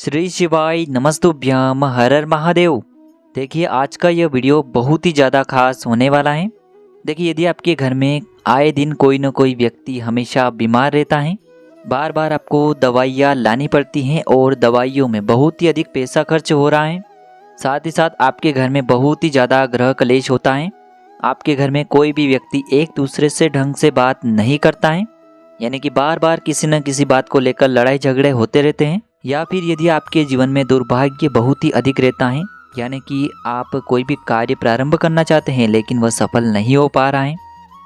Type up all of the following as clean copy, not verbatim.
श्री शिवाय नमस्तुभ्यम हर हर महादेव। देखिए आज का यह वीडियो बहुत ही ज़्यादा खास होने वाला है। देखिए यदि आपके घर में आए दिन कोई न कोई व्यक्ति हमेशा बीमार रहता है, बार बार आपको दवाइयाँ लानी पड़ती हैं और दवाइयों में बहुत ही अधिक पैसा खर्च हो रहा है, साथ ही साथ आपके घर में बहुत ही ज़्यादा ग्रह क्लेश होता है, आपके घर में कोई भी व्यक्ति एक दूसरे से ढंग से बात नहीं करता है, यानी कि बार बार किसी न किसी बात को लेकर लड़ाई झगड़े होते रहते हैं, या फिर यदि आपके जीवन में दुर्भाग्य बहुत ही अधिक रहता है, यानी कि आप कोई भी कार्य प्रारंभ करना चाहते हैं लेकिन वह सफल नहीं हो पा रहा है,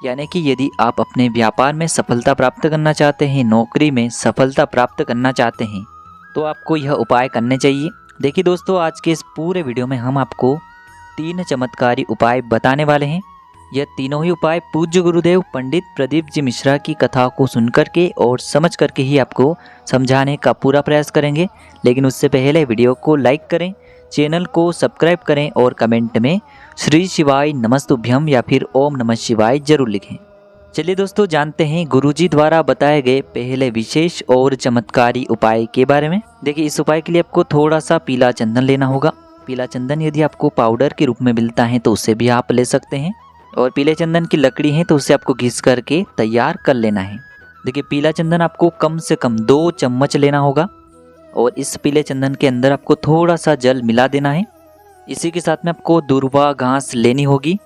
यानी कि यदि आप अपने व्यापार में सफलता प्राप्त करना चाहते हैं, नौकरी में सफलता प्राप्त करना चाहते हैं, तो आपको यह उपाय करने चाहिए। देखिए दोस्तों, आज के इस पूरे वीडियो में हम आपको 3 चमत्कारी उपाय बताने वाले हैं। यह तीनों ही उपाय पूज्य गुरुदेव पंडित प्रदीप जी मिश्रा की कथा को सुनकर के और समझ करके ही आपको समझाने का पूरा प्रयास करेंगे। लेकिन उससे पहले वीडियो को लाइक करें, चैनल को सब्सक्राइब करें और कमेंट में श्री शिवाय नमस्तुभ्यम या फिर ओम नमः शिवाय जरूर लिखें। चलिए दोस्तों, जानते हैं गुरुजी द्वारा बताए गए पहले विशेष और चमत्कारी उपाय के बारे में। देखिए इस उपाय के लिए आपको थोड़ा सा पीला चंदन लेना होगा। पीला चंदन यदि आपको पाउडर के रूप में मिलता है तो उसे भी आप ले सकते हैं, और पीले चंदन की लकड़ी है तो उसे आपको घिस करके तैयार कर लेना है। देखिए पीला चंदन आपको कम से कम 2 चम्मच लेना होगा और इस पीले चंदन के अंदर आपको थोड़ा सा जल मिला देना है। इसी के साथ में आपको दुर्वा घास लेनी होगी।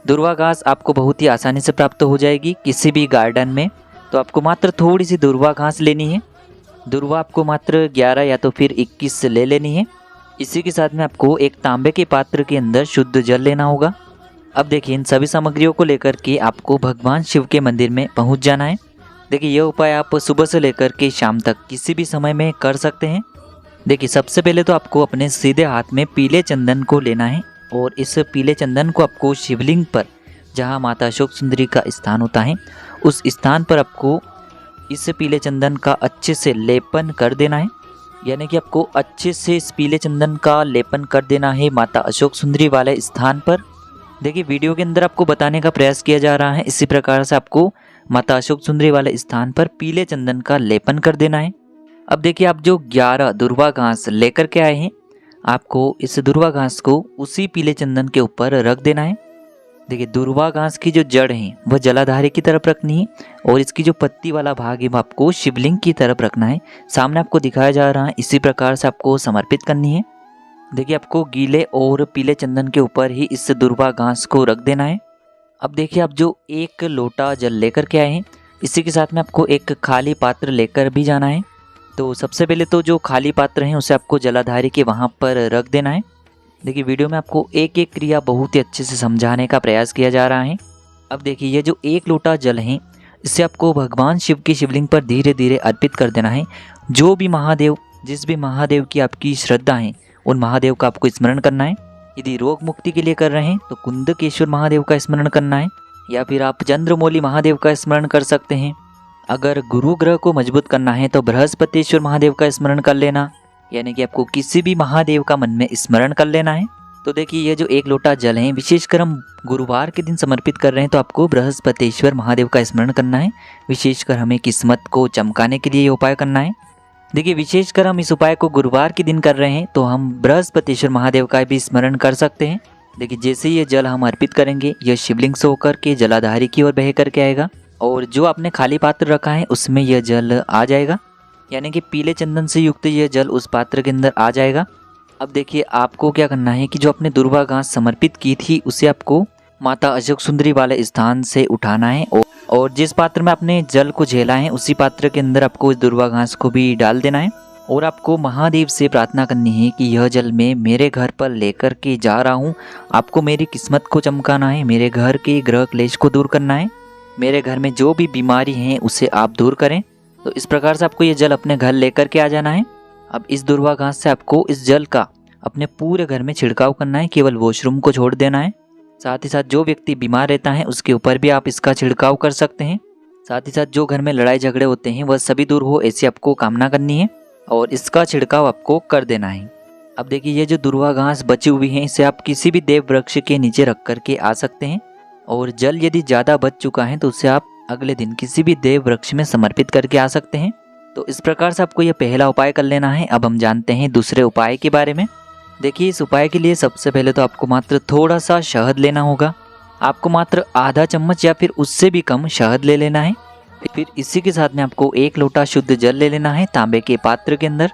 दुर्वा घास आपको बहुत ही आसानी से प्राप्त हो जाएगी किसी भी गार्डन में, तो आपको मात्र थोड़ी सी दुर्वा घास लेनी है। दुर्वा आपको मात्र 11 या तो फिर 21 ले लेनी है। इसी के साथ में आपको एक तांबे के पात्र के अंदर शुद्ध जल लेना होगा। अब देखिए इन सभी सामग्रियों को लेकर के आपको भगवान शिव के मंदिर में पहुंच जाना है। देखिए यह उपाय आप सुबह से लेकर के शाम तक किसी भी समय में कर सकते हैं। देखिए सबसे पहले तो आपको अपने सीधे हाथ में पीले चंदन को लेना है और इस पीले चंदन को आपको शिवलिंग पर, जहां माता अशोक सुंदरी का स्थान होता है, उस स्थान पर आपको इस पीले चंदन का अच्छे से लेपन कर देना है। यानी कि आपको अच्छे से इस पीले चंदन का लेपन कर देना है माता अशोक सुंदरी वाले स्थान पर। देखिए वीडियो के अंदर आपको बताने का प्रयास किया जा रहा है, इसी प्रकार से आपको माता अशोक सुंदरी वाले स्थान पर पीले चंदन का लेपन कर देना है। अब देखिए आप जो 11 दुर्वा घास लेकर के आए हैं, आपको इस दुर्वा घास को उसी पीले चंदन के ऊपर रख देना है। देखिए दुर्वा घास की जो जड़ है वह जलाधारी की तरफ रखनी है और इसकी जो पत्ती वाला भाग है वो आपको शिवलिंग की तरफ रखना है। सामने आपको दिखाया जा रहा है, इसी प्रकार से आपको समर्पित करनी है। देखिए आपको गीले और पीले चंदन के ऊपर ही इस दुर्वा घास को रख देना है। अब देखिए आप जो 1 लोटा जल लेकर के आए हैं, इसी के साथ में आपको एक खाली पात्र लेकर भी जाना है। तो सबसे पहले तो जो खाली पात्र है उसे आपको जलाधारी के वहाँ पर रख देना है। देखिए वीडियो में आपको एक एक क्रिया बहुत ही अच्छे से समझाने का प्रयास किया जा रहा है। अब देखिए ये जो 1 लोटा जल है, इसे आपको भगवान शिव की शिवलिंग पर धीरे धीरे अर्पित कर देना है। जो भी महादेव, जिस भी महादेव की आपकी श्रद्धा है, उन महादेव का आपको स्मरण करना है। यदि रोग मुक्ति के लिए कर रहे हैं तो कुंदकेश्वर महादेव का स्मरण करना है, या फिर आप चंद्रमौली महादेव का स्मरण कर सकते हैं। अगर गुरु ग्रह को मजबूत करना है तो बृहस्पतिश्वर महादेव का स्मरण कर लेना, यानी कि आपको किसी भी महादेव का मन में स्मरण कर लेना है। तो देखिए ये जो 1 लोटा जल है, विशेषकर हम गुरुवार के दिन समर्पित कर रहे हैं तो आपको बृहस्पतिश्वर महादेव का स्मरण करना है। विशेषकर हमें किस्मत को चमकाने के लिए ये उपाय करना है। देखिए विशेषकर हम इस उपाय को गुरुवार के दिन कर रहे हैं तो हम बृहस्पतिश्वर महादेव का भी स्मरण कर सकते हैं। देखिए जैसे ये जल हम अर्पित करेंगे, यह शिवलिंग से होकर के जलाधारी की ओर बह करके आएगा और जो आपने खाली पात्र रखा है उसमें यह जल आ जाएगा, यानी कि पीले चंदन से युक्त यह जल उस पात्र के अंदर आ जाएगा। अब देखिए आपको क्या करना है कि जो आपने दुर्वा घास समर्पित की थी उसे आपको माता अशोक सुंदरी वाले स्थान से उठाना है और जिस पात्र में आपने जल को झेला है उसी पात्र के अंदर आपको इस दुर्वा घास को भी डाल देना है। और आपको महादेव से प्रार्थना करनी है कि यह जल मैं मेरे घर पर लेकर के जा रहा हूँ। आपको मेरी किस्मत को चमकाना है, मेरे घर के ग्रह क्लेश को दूर करना है, मेरे घर में जो भी बीमारी है उसे आप दूर करें। तो इस प्रकार से आपको ये जल अपने घर लेकर के आ जाना है। अब इस दुर्वा घास से आपको इस जल का अपने पूरे घर में छिड़काव करना है, केवल वॉशरूम को छोड़ देना है। साथ ही साथ जो व्यक्ति बीमार रहता है उसके ऊपर भी आप इसका छिड़काव कर सकते हैं। साथ ही साथ जो घर में लड़ाई झगड़े होते हैं वह सभी दूर हो, ऐसी आपको कामना करनी है और इसका छिड़काव आपको कर देना है। अब देखिए ये जो दुर्वा घास बची हुई है इसे आप किसी भी देव वृक्ष के नीचे रख करके आ सकते हैं, और जल यदि ज़्यादा बच चुका है तो उसे आप अगले दिन किसी भी देव वृक्ष में समर्पित करके आ सकते हैं। तो इस प्रकार से आपको यह पहला उपाय कर लेना है। अब हम जानते हैं दूसरे उपाय के बारे में। देखिए, इस उपाय के लिए सबसे पहले तो आपको मात्र थोड़ा सा शहद लेना होगा। आपको मात्र आधा चम्मच या फिर उससे भी कम शहद ले लेना है। फिर इसी के साथ में आपको 1 लोटा शुद्ध जल ले लेना है तांबे के पात्र के अंदर।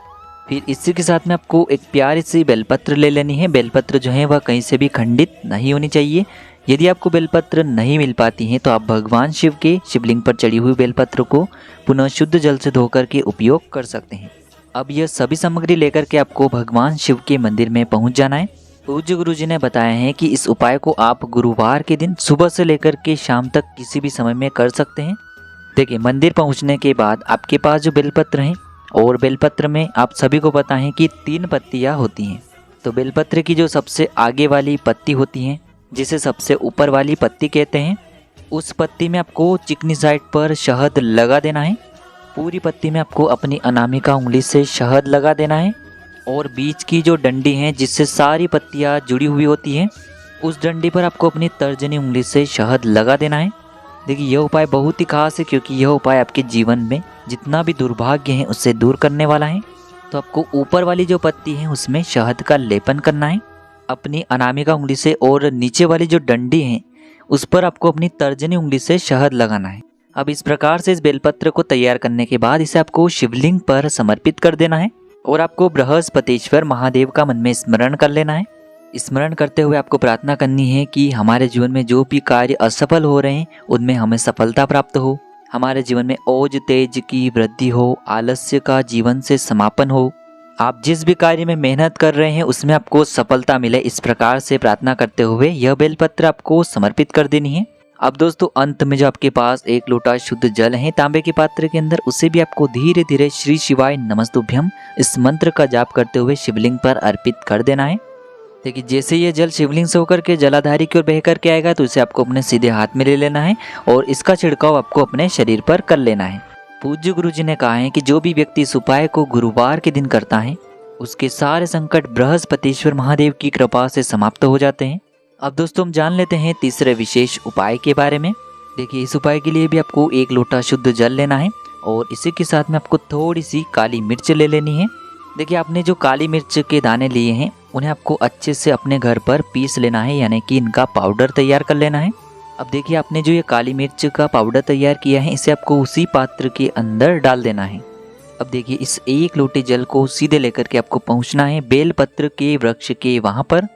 फिर इसी के साथ में आपको एक प्यारी सी बेलपत्र ले लेनी है। बेलपत्र जो है वह कहीं से भी खंडित नहीं होनी चाहिए। यदि आपको बेलपत्र नहीं मिल पाती है तो आप भगवान शिव के शिवलिंग पर चढ़ी हुई बेलपत्र को पुनः शुद्ध जल से धोकर के उपयोग कर सकते हैं। अब यह सभी सामग्री लेकर के आपको भगवान शिव के मंदिर में पहुंच जाना है। पूज्य गुरु जी ने बताया है कि इस उपाय को आप गुरुवार के दिन सुबह से लेकर के शाम तक किसी भी समय में कर सकते हैं। देखिए, मंदिर पहुंचने के बाद आपके पास जो बेलपत्र हैं, और बेलपत्र में आप सभी को पता है कि 3 पत्तियां होती हैं। तो बेलपत्र की जो सबसे आगे वाली पत्ती होती है, जिसे सबसे ऊपर वाली पत्ती कहते हैं, उस पत्ती में आपको चिकनी साइड पर शहद लगा देना है। पूरी पत्ती में आपको अपनी अनामिका उंगली से शहद लगा देना है। और बीच की जो डंडी है जिससे सारी पत्तियां जुड़ी हुई होती हैं, उस डंडी पर आपको अपनी तर्जनी उंगली से शहद लगा देना है। देखिए, यह उपाय बहुत ही खास है क्योंकि यह उपाय आपके जीवन में जितना भी दुर्भाग्य है उससे दूर करने वाला है। तो आपको ऊपर वाली जो पत्ती है उसमें शहद का लेपन करना है अपनी अनामिका उंगली से, और नीचे वाली जो डंडी है उस पर आपको अपनी तर्जनी उंगली से शहद लगाना है। अब इस प्रकार से इस बेलपत्र को तैयार करने के बाद इसे आपको शिवलिंग पर समर्पित कर देना है। और आपको बृहस्पतिश्वर महादेव का मन में स्मरण कर लेना है। स्मरण करते हुए आपको प्रार्थना करनी है कि हमारे जीवन में जो भी कार्य असफल हो रहे हैं उनमें हमें सफलता प्राप्त हो। हमारे जीवन में ओज तेज की वृद्धि हो, आलस्य का जीवन से समापन हो। आप जिस भी कार्य में मेहनत कर रहे हैं उसमें आपको सफलता मिले, इस प्रकार से प्रार्थना करते हुए यह बेलपत्र आपको समर्पित कर देनी है। अब दोस्तों, अंत में जो आपके पास 1 लोटा शुद्ध जल है तांबे के पात्र के अंदर, उसे भी आपको धीरे धीरे श्री शिवाय नमस्तुभ्यम इस मंत्र का जाप करते हुए शिवलिंग पर अर्पित कर देना है। देखिए, जैसे ये जल शिवलिंग से होकर के जलाधारी की ओर बह करके आएगा तो इसे आपको अपने सीधे हाथ में ले लेना है और इसका छिड़काव आपको अपने शरीर पर कर लेना है। पूज्य गुरु जी ने कहा है कि जो भी व्यक्ति इस उपाय को गुरुवार के दिन करता है उसके सारे संकट बृहस्पतिश्वर महादेव की कृपा से समाप्त हो जाते हैं। अब दोस्तों, हम जान लेते हैं तीसरे विशेष उपाय के बारे में। देखिए, इस उपाय के लिए भी आपको 1 लोटा शुद्ध जल लेना है और इसी के साथ में आपको थोड़ी सी काली मिर्च ले लेनी है। देखिए, आपने जो काली मिर्च के दाने लिए हैं उन्हें आपको अच्छे से अपने घर पर पीस लेना है, यानी कि इनका पाउडर तैयार कर लेना है। अब देखिए, आपने जो ये काली मिर्च का पाउडर तैयार किया है इसे आपको उसी पात्र के अंदर डाल देना है। अब देखिए, इस 1 लोटे जल को सीधे लेकर के आपको पहुंचना है बेलपत्र के वृक्ष के वहां पर।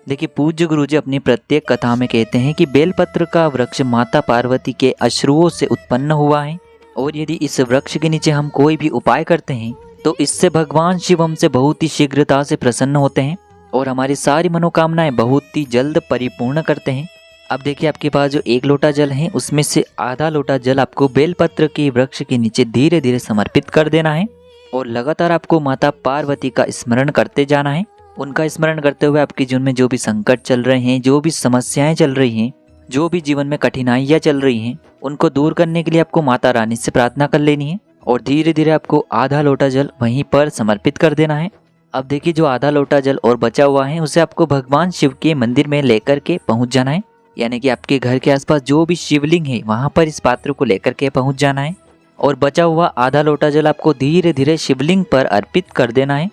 देखिए, पूज्य गुरु जी अपनी प्रत्येक कथा में कहते हैं कि बेलपत्र का वृक्ष माता पार्वती के अश्रुओं से उत्पन्न हुआ है, और यदि इस वृक्ष के नीचे हम कोई भी उपाय करते हैं तो इससे भगवान शिव हमसे बहुत ही शीघ्रता से प्रसन्न होते हैं और हमारी सारी मनोकामनाएं बहुत ही जल्द परिपूर्ण करते हैं। अब देखिए, आपके पास जो 1 लोटा जल है उसमें से आधा लोटा जल आपको बेलपत्र के वृक्ष के नीचे धीरे धीरे समर्पित कर देना है और लगातार आपको माता पार्वती का स्मरण करते जाना है। उनका स्मरण करते हुए आपके जीवन में जो भी संकट चल रहे हैं, जो भी समस्याएं चल रही हैं, जो भी जीवन में कठिनाइयां चल रही हैं, उनको दूर करने के लिए आपको माता रानी से प्रार्थना कर लेनी है और धीरे धीरे आपको आधा लोटा जल वहीं पर समर्पित कर देना है। अब देखिए, जो आधा लोटा जल और बचा हुआ है उसे आपको भगवान शिव के मंदिर में लेकर के पहुंच जाना है, यानी कि आपके घर के आसपास जो भी शिवलिंग है वहां पर इस पात्र को लेकर के पहुंच जाना है और बचा हुआ आधा लोटा जल आपको धीरे धीरे शिवलिंग पर अर्पित कर देना है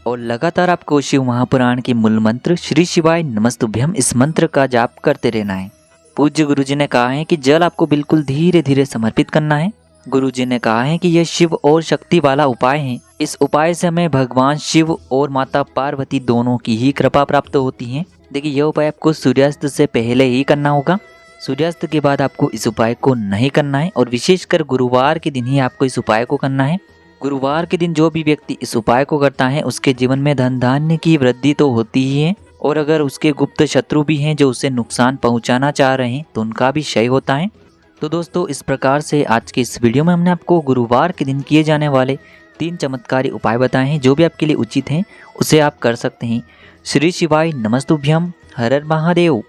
और लगातार आपको शिव महापुराण के मूल मंत्र श्री शिवाय नमस्तुभ्यम इस मंत्र का जाप करते रहना है। पूज्य गुरु जी ने कहा है कि जल आपको बिल्कुल धीरे धीरे समर्पित करना है। गुरु जी ने कहा है कि यह शिव और शक्ति वाला उपाय है। इस उपाय से हमें भगवान शिव और माता पार्वती दोनों की ही कृपा प्राप्त होती है। देखिए, यह उपाय आपको सूर्यास्त से पहले ही करना होगा। सूर्यास्त के बाद आपको इस उपाय को नहीं करना है और विशेषकर गुरुवार के दिन ही आपको इस उपाय को करना है। गुरुवार के दिन जो भी व्यक्ति इस उपाय को करता है उसके जीवन में धन धान्य की वृद्धि तो होती ही है, और अगर उसके गुप्त शत्रु भी हैं जो उसे नुकसान पहुंचाना चाह रहे हैं तो उनका भी क्षय होता है। तो दोस्तों, इस प्रकार से आज के इस वीडियो में हमने आपको गुरुवार के दिन किए जाने वाले 3 चमत्कारी उपाय बताए हैं। जो भी आपके लिए उचित हैं उसे आप कर सकते हैं। श्री शिवाय नमस्तुभ्यम। हर हर महादेव।